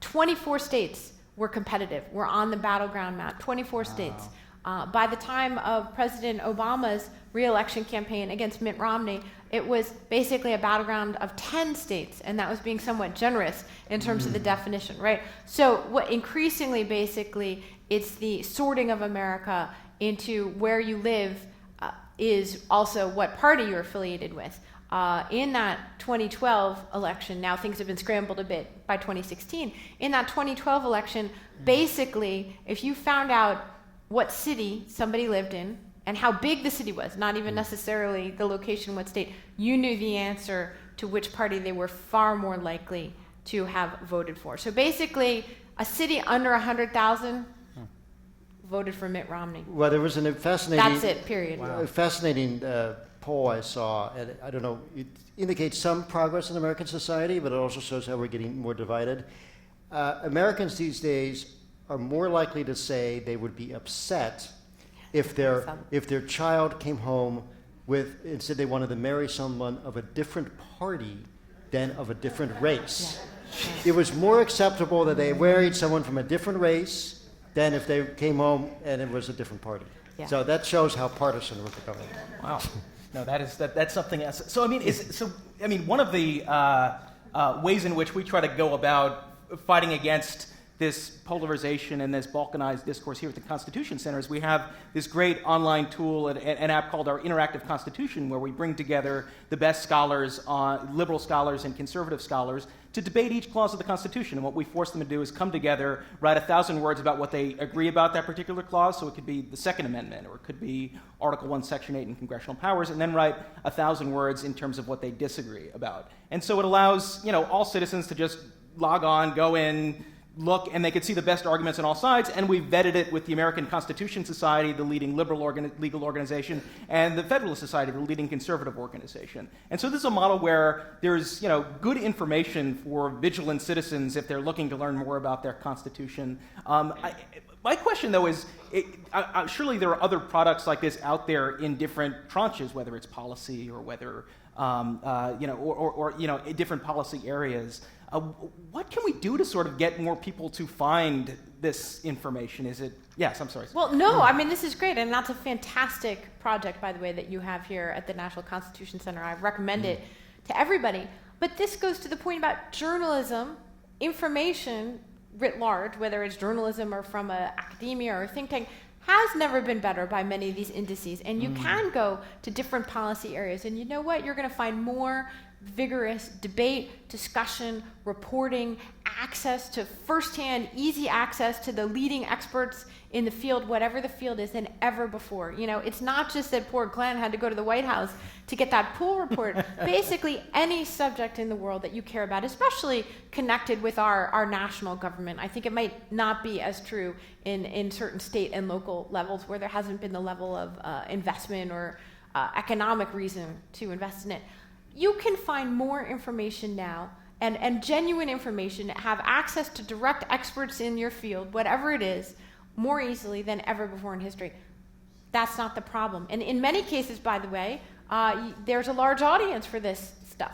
24 states were competitive, were on the battleground map, 24 states. By the time of President Obama's re-election campaign against Mitt Romney, it was basically a battleground of 10 states, and that was being somewhat generous in terms of the definition, right? So what increasingly, basically, it's the sorting of America into where you live is also what party you're affiliated with. In that 2012 election, now things have been scrambled a bit by 2016, in that 2012 election, basically, if you found out what city somebody lived in and how big the city was, not even necessarily the location, what state, you knew the answer to which party they were far more likely to have voted for. So basically, a city under 100,000 voted for Mitt Romney. Well, there was a fascinating. That's it, period. A fascinating poll I saw, and I don't know, it indicates some progress in American society, but it also shows how we're getting more divided. Americans these days are more likely to say they would be upset if their child came home with and said they wanted to marry someone of a different party than of a different race. Yeah. It was more acceptable that they married someone from a different race than if they came home and it was a different party. Yeah. So that shows how partisan we're becoming. Wow. No, that's something else. So I mean, one of the ways in which we try to go about fighting against this polarization and this balkanized discourse here at the Constitution Center is we have this great online tool, an app called our Interactive Constitution, where we bring together the best scholars, liberal scholars and conservative scholars, to debate each clause of the Constitution. And what we force them to do is come together, write 1,000 words about what they agree about that particular clause. So it could be the Second Amendment, or it could be Article 1, Section 8 in congressional powers, and then write 1,000 words in terms of what they disagree about. And so it allows, all citizens to just log on, go in, look, and they could see the best arguments on all sides, and we vetted it with the American Constitution Society, the leading liberal legal organization, and the Federalist Society, the leading conservative organization. And so this is a model where there's good information for vigilant citizens if they're looking to learn more about their Constitution. My question, though, is surely there are other products like this out there in different tranches, whether it's policy or whether different policy areas. What can we do to sort of get more people to find this information? Is it? Yes, I'm sorry. Well, no, I mean, this is great, and that's a fantastic project, by the way, that you have here at the National Constitution Center. I recommend it to everybody. But this goes to the point about journalism, information writ large, whether it's journalism or from academia or a think tank, has never been better by many of these indices. And you can go to different policy areas, and you know what? You're going to find more vigorous debate, discussion, reporting, access to firsthand, easy access to the leading experts in the field, whatever the field is, than ever before. It's not just that poor Glenn had to go to the White House to get that pool report. Basically, any subject in the world that you care about, especially connected with our national government. I think it might not be as true in certain state and local levels where there hasn't been the level of investment or economic reason to invest in it. You can find more information now and genuine information, have access to direct experts in your field, whatever it is, more easily than ever before in history. That's not the problem. And in many cases, by the way, there's a large audience for this stuff,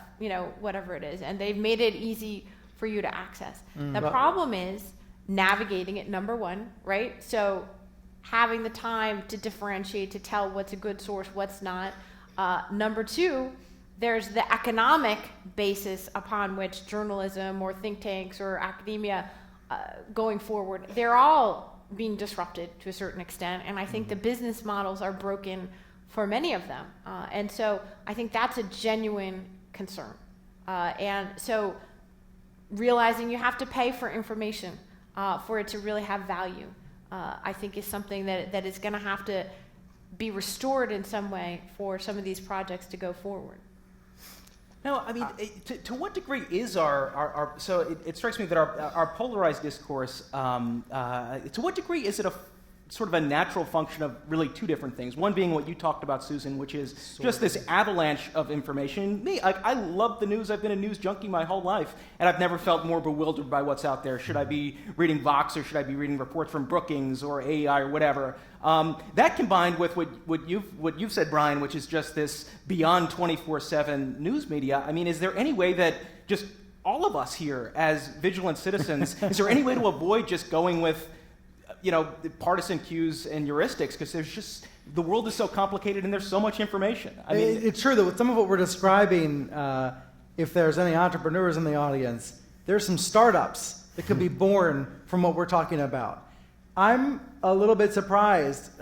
whatever it is, and they've made it easy for you to access. The problem is navigating it, number one, right? So having the time to differentiate, to tell what's a good source, what's not. Number two, there's the economic basis upon which journalism or think tanks or academia going forward, they're all being disrupted to a certain extent. And I think the business models are broken for many of them. And so I think that's a genuine concern. And so realizing you have to pay for information for it to really have value, I think is something that is going to have to be restored in some way for some of these projects to go forward. No, I mean, to what degree is our so it strikes me that our polarized discourse, to what degree is it a sort of a natural function of really two different things. One being what you talked about, Susan, which is just this avalanche of information. I love the news. I've been a news junkie my whole life, and I've never felt more bewildered by what's out there. Should I be reading Vox, or should I be reading reports from Brookings or AEI or whatever? That combined with what you've said, Brian, which is just this beyond 24/7 news media. I mean, is there any way that just all of us here as vigilant citizens, is there any way to avoid just going with partisan cues and heuristics, because there's just, the world is so complicated and there's so much information. I mean, it's true that with some of what we're describing, if there's any entrepreneurs in the audience, there's some startups that could be born from what we're talking about. I'm a little bit surprised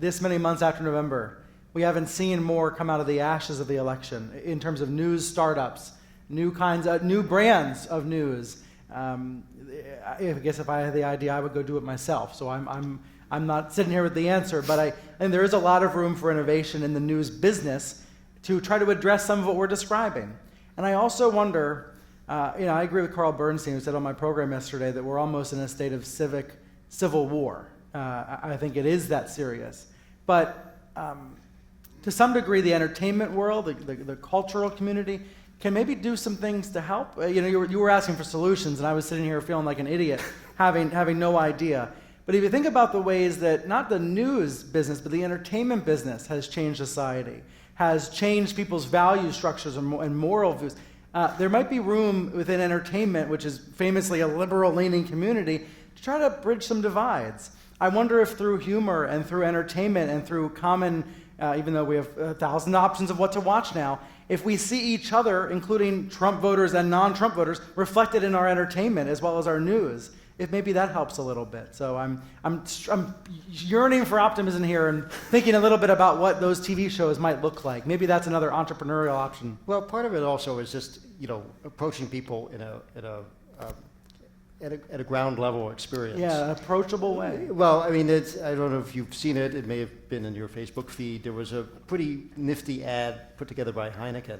this many months after November, we haven't seen more come out of the ashes of the election in terms of news startups, new brands of news. I guess if I had the idea, I would go do it myself. So I'm I'm not sitting here with the answer, but and there is a lot of room for innovation in the news business to try to address some of what we're describing. And I also wonder, I agree with Carl Bernstein, who said on my program yesterday that we're almost in a state of civil war. I think it is that serious. But to some degree, the entertainment world, the cultural community, can maybe do some things to help. You were asking for solutions, and I was sitting here feeling like an idiot, having no idea. But if you think about the ways that not the news business, but the entertainment business has changed society, has changed people's value structures and moral views, there might be room within entertainment, which is famously a liberal-leaning community, to try to bridge some divides. I wonder if through humor and through entertainment and through common, even though we have 1,000 options of what to watch now, if we see each other, including Trump voters and non-Trump voters, reflected in our entertainment as well as our news, if maybe that helps a little bit. So I'm yearning for optimism here and thinking a little bit about what those TV shows might look like. Maybe that's another entrepreneurial option. Well, part of it also is just approaching people at a ground level experience. Yeah, an approachable way. Well, I mean, I don't know if you've seen it. It may have been in your Facebook feed. There was a pretty nifty ad put together by Heineken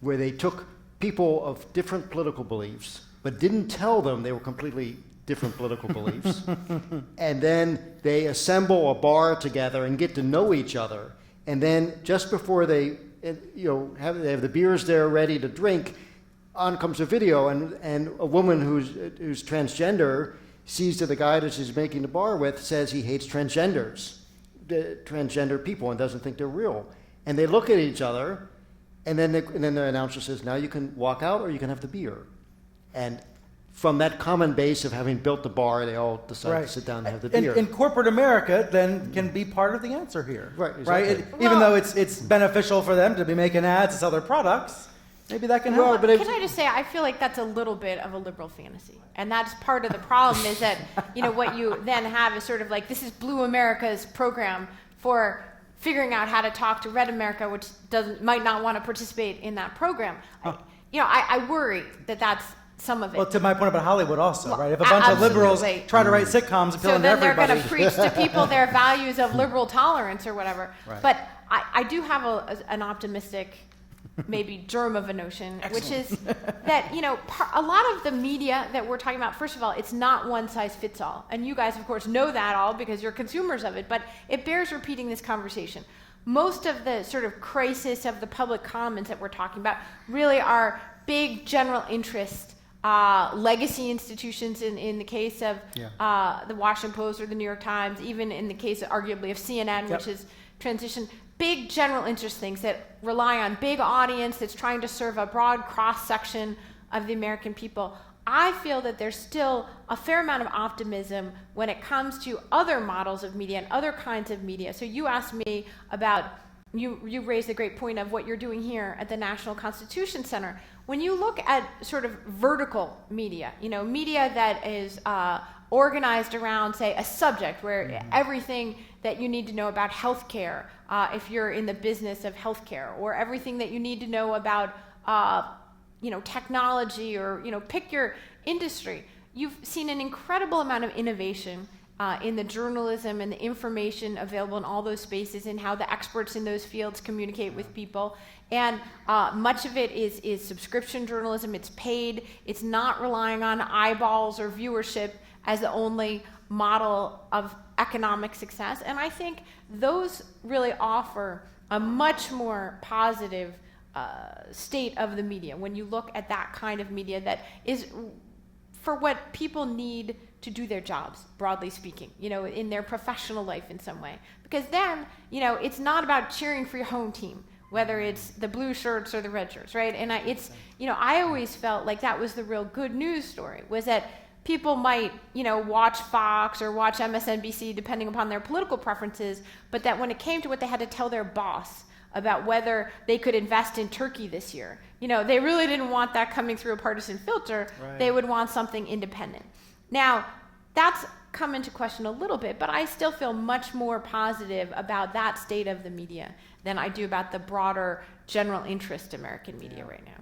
where they took people of different political beliefs, but didn't tell them they were completely different political beliefs. And then they assemble a bar together and get to know each other. And then just before they have the beers there ready to drink, on comes a video, and a woman who's transgender sees that the guy that she's making the bar with says he hates transgender people, and doesn't think they're real. And they look at each other, and then the announcer says, now you can walk out or you can have the beer. And from that common base of having built the bar, they all decide to sit down and have the beer. And corporate America then can be part of the answer here. Right, exactly. Even though it's beneficial for them to be making ads to sell their products, maybe that can help. Can I just say, I feel like that's a little bit of a liberal fantasy. And that's part of the problem is that, what you then have is sort of like, this is Blue America's program for figuring out how to talk to Red America, which might not want to participate in that program. I worry that that's some of it. Well, to my point about Hollywood also, right? If a bunch of liberals try to write sitcoms appealing to everybody. So then they're going to preach to people their values of liberal tolerance or whatever. Right. But I do have an optimistic maybe germ of a notion, which is that, a lot of the media that we're talking about, first of all, it's not one size fits all. And you guys, of course, know that all because you're consumers of it, but it bears repeating this conversation. Most of the sort of crisis of the public commons that we're talking about really are big general interest legacy institutions in the case of the Washington Post or the New York Times, even in the case, arguably, of CNN, which is transitioned. Big general interest things that rely on big audience that's trying to serve a broad cross-section of the American people. I feel that there's still a fair amount of optimism when it comes to other models of media and other kinds of media. So you asked me about, you raised the great point of what you're doing here at the National Constitution Center. When you look at sort of vertical media, media that is organized around, say, a subject where everything that you need to know about healthcare, if you're in the business of healthcare, or everything that you need to know about, technology, or pick your industry. You've seen an incredible amount of innovation in the journalism and the information available in all those spaces, and how the experts in those fields communicate with people. And much of it is subscription journalism. It's paid. It's not relying on eyeballs or viewership as the only model of economic success. And I think those really offer a much more positive state of the media when you look at that kind of media that is for what people need to do their jobs, broadly speaking, in their professional life in some way. Because then, it's not about cheering for your home team, whether it's the blue shirts or the red shirts, right? And I always felt like that was the real good news story, was that people might, watch Fox or watch MSNBC depending upon their political preferences, but that when it came to what they had to tell their boss about whether they could invest in Turkey this year, they really didn't want that coming through a partisan filter. Right. They would want something independent. Now, that's come into question a little bit, but I still feel much more positive about that state of the media than I do about the broader general interest American media right now.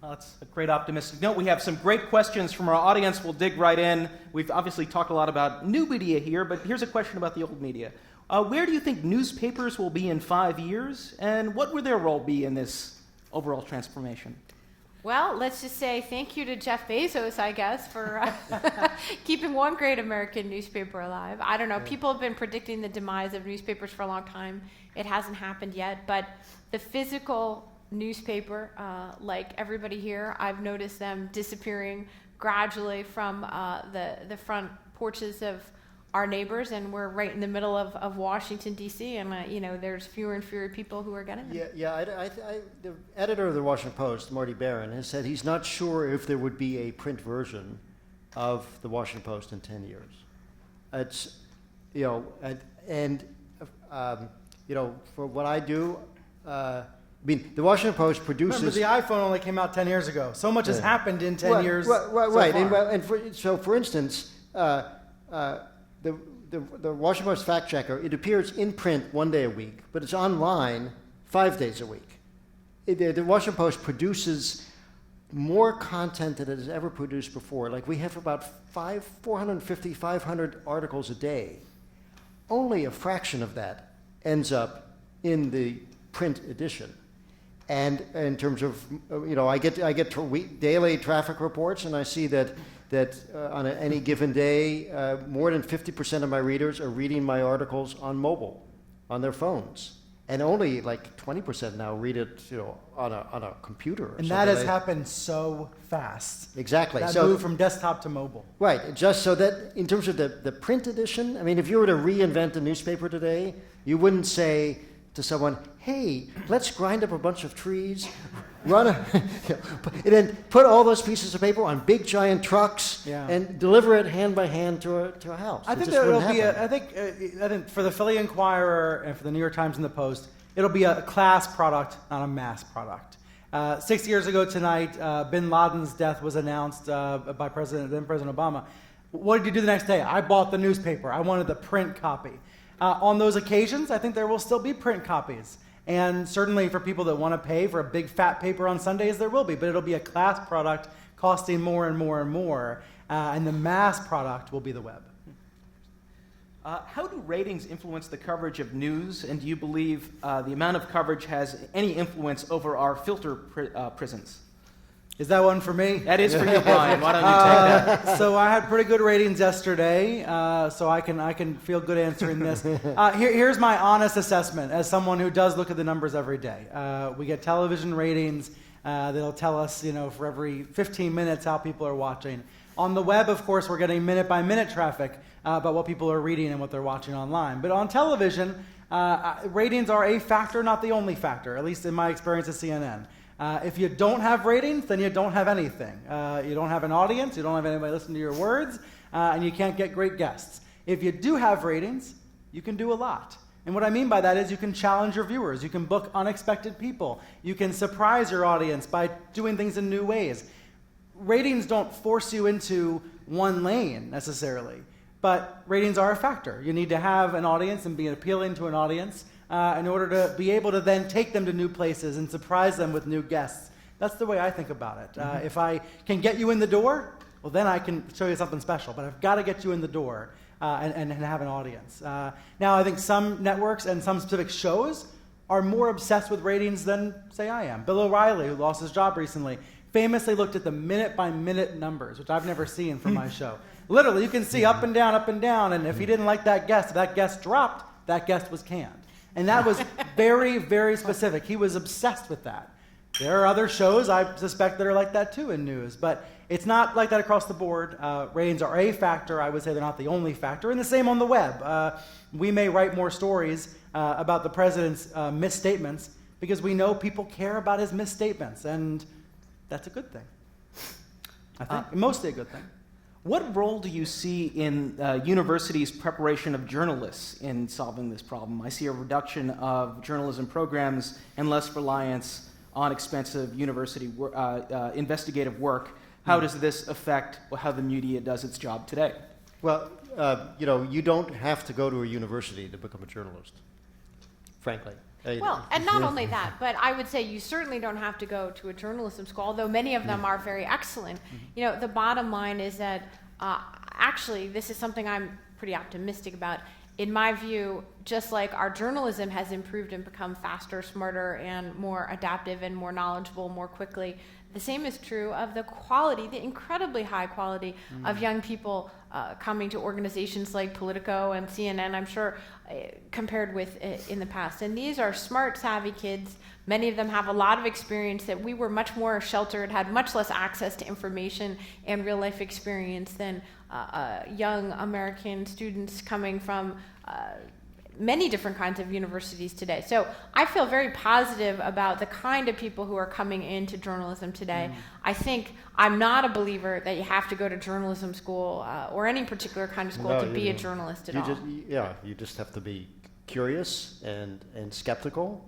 Well, that's a great optimistic note. We have some great questions from our audience. We'll dig right in. We've obviously talked a lot about new media here, but here's a question about the old media. Where do you think newspapers will be in 5 years, and what will their role be in this overall transformation? Well, let's just say thank you to Jeff Bezos, I guess, for keeping one great American newspaper alive. I don't know. People have been predicting the demise of newspapers for a long time. It hasn't happened yet, but the physical newspaper, like everybody here, I've noticed them disappearing gradually from the front porches of our neighbors, and we're right in the middle of Washington, D.C., and there's fewer and fewer people who are getting them. The editor of the Washington Post, Marty Barron, has said he's not sure if there would be a print version of the Washington Post in 10 years. It's, for what I do, the Washington Post produces. Remember, the iPhone only came out 10 years ago. So much has happened in 10 years. Right. So far. For instance, the Washington Post fact checker, it appears in print 1 day a week, but it's online 5 days a week. The Washington Post produces more content than it has ever produced before. Like, we have about 450, 500 articles a day. Only a fraction of that ends up in the print edition. And in terms of, I get daily traffic reports, and I see that on any given day, more than 50% of my readers are reading my articles on mobile, on their phones, and only like 20% now read it, on a computer. Or and that has happened so fast. Exactly. That so moved from desktop to mobile. Right. Just so that in terms of the print edition, I mean, if you were to reinvent a newspaper today, you wouldn't say to someone, "Hey, let's grind up a bunch of trees, and then put all those pieces of paper on big giant trucks and deliver it hand by hand to a house." I think it'll be. I think for the Philly Inquirer and for the New York Times and the Post, it'll be a class product, not a mass product. 6 years ago tonight, Bin Laden's death was announced by then President Obama. What did you do the next day? I bought the newspaper. I wanted the print copy. On those occasions, I think there will still be print copies. And certainly for people that want to pay for a big fat paper on Sundays, there will be. But it'll be a class product costing more and more and more. And the mass product will be the web. How do ratings influence the coverage of news? And do you believe the amount of coverage has any influence over our filter prisons? Is that one for me? That is for you, Brian. Why don't you take that? So I had pretty good ratings yesterday, so I can feel good answering this. Here's my honest assessment as someone who does look at the numbers every day. We get television ratings that'll tell us, for every 15 minutes how people are watching. On the web, of course, we're getting minute-by-minute traffic about what people are reading and what they're watching online. But on television, ratings are a factor, not the only factor, at least in my experience at CNN. If you don't have ratings, then you don't have anything. You don't have an audience, you don't have anybody listening to your words, and you can't get great guests. If you do have ratings, you can do a lot. And what I mean by that is you can challenge your viewers, you can book unexpected people, you can surprise your audience by doing things in new ways. Ratings don't force you into one lane necessarily, but ratings are a factor. You need to have an audience and be appealing to an audience in order to be able to then take them to new places and surprise them with new guests. That's the way I think about it. If I can get you in the door, well, then I can show you something special. But I've got to get you in the door and have an audience. Now, I think some networks and some specific shows are more obsessed with ratings than, say, I am. Bill O'Reilly, who lost his job recently, famously looked at the minute-by-minute numbers, which I've never seen from my show. Literally, you can see up and down, and if he didn't like that guest, if that guest dropped, that guest was canned. And that was very, very specific. He was obsessed with that. There are other shows, I suspect, that are like that too in news, but it's not like that across the board. Ratings are a factor. I would say they're not the only factor, and the same on the web. We may write more stories about the president's misstatements because we know people care about his misstatements, and that's a good thing. I think mostly a good thing. What role do you see in universities' preparation of journalists in solving this problem? I see a reduction of journalism programs and less reliance on expensive university investigative work. How does this affect how the media does its job today? Well, you don't have to go to a university to become a journalist, frankly. Well, and not only that, but I would say you certainly don't have to go to a journalism school, although many of them are very excellent. You know, the bottom line is that actually this is something I'm pretty optimistic about. In my view, just like our journalism has improved and become faster, smarter, and more adaptive and more knowledgeable more quickly, the same is true of the quality, the incredibly high quality of young people coming to organizations like Politico and CNN, I'm sure, compared with in the past. And these are smart, savvy kids. Many of them have a lot of experience that we were much more sheltered, had much less access to information and real life experience than young American students coming from many different kinds of universities today. So I feel very positive about the kind of people who are coming into journalism today. I think I'm not a believer that you have to go to journalism school or any particular kind of school to be a journalist at all. You just have to be curious and skeptical.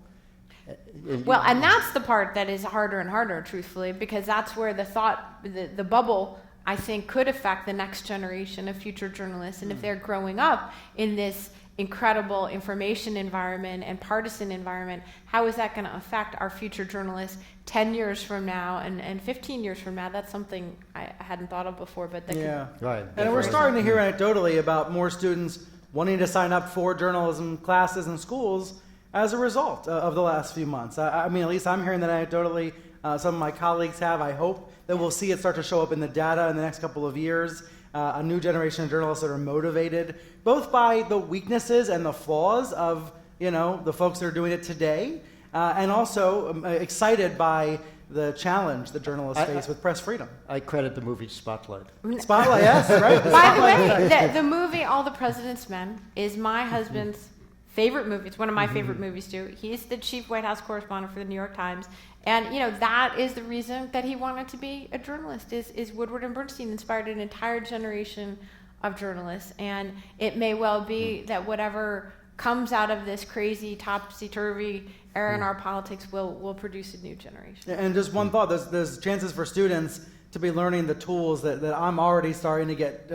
Well, and that's the part that is harder and harder, truthfully, because that's where the bubble, I think, could affect the next generation of future journalists. And if they're growing up in this incredible information environment and partisan environment, how is that going to affect our future journalists 10 years from now and 15 years from now? That's something I hadn't thought of before, but that Right. And we're starting to hear anecdotally about more students wanting to sign up for journalism classes in schools as a result of the last few months. I mean, at least I'm hearing that anecdotally. Some of my colleagues have. I hope that we'll see it start to show up in the data in the next couple of years. A new generation of journalists that are motivated both by the weaknesses and the flaws of the folks that are doing it today, and also excited by the challenge that journalists face with press freedom. I credit the movie Spotlight. Spotlight, yes, right. By the way, the movie All the President's Men is my husband's favorite movie. It's one of my favorite movies too. He's the chief White House correspondent for the New York Times. And that is the reason that he wanted to be a journalist, is Woodward and Bernstein inspired an entire generation of journalists. And it may well be that whatever comes out of this crazy topsy-turvy era in our politics will produce a new generation. And just one thought, there's chances for students to be learning the tools that I'm already starting to get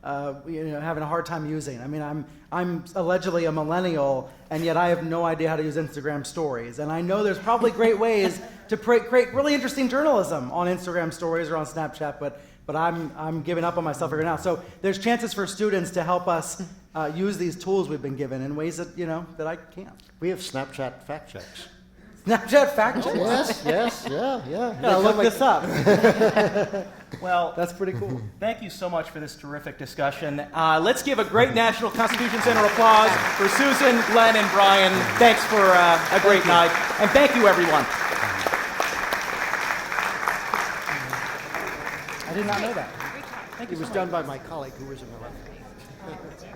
having a hard time using. I mean, I'm allegedly a millennial, and yet I have no idea how to use Instagram stories. And I know there's probably great ways to create really interesting journalism on Instagram stories or on Snapchat, but I'm giving up on myself right now. So there's chances for students to help us use these tools we've been given in ways that that I can't. We have Snapchat fact checks. Snapchat fact checks? Yes, yeah. Gotta look this up. Well, That's pretty cool. thank you so much for this terrific discussion. Let's give a great National Constitution Center applause for Susan, Glenn, and Brian. Thanks for a great night. And thank you, everyone. I did not know that. It was done by my colleague who was in the left.